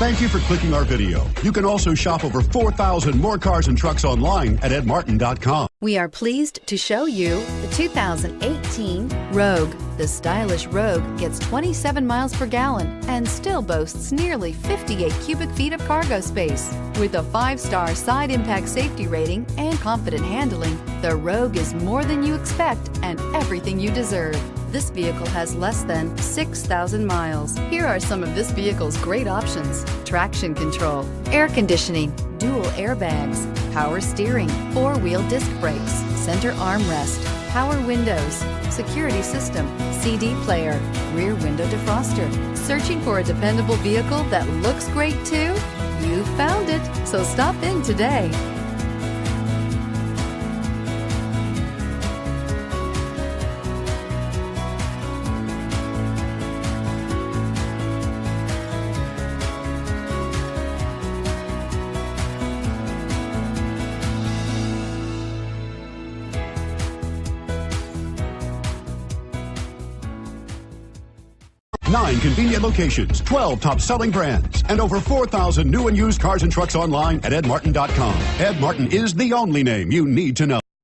Thank you for clicking our video. You can also shop over 4,000 more cars and trucks online at edmartin.com. We are pleased to show you the 2018 Rogue. The stylish Rogue gets 27 miles per gallon and still boasts nearly 58 cubic feet of cargo space. With a 5-star side impact safety rating and confident handling, the Rogue is more than you expect and everything you deserve. This vehicle has less than 6,000 miles. Here are some of this vehicle's great options: traction control, air conditioning, dual airbags, power steering, 4-wheel disc brakes, center armrest, power windows, security system, CD player, rear window defroster. Searching for a dependable vehicle that looks great too? You found it, so stop in today. Nine convenient locations, 12 top-selling brands, and over 4,000 new and used cars and trucks online at edmartin.com. Ed Martin is the only name you need to know.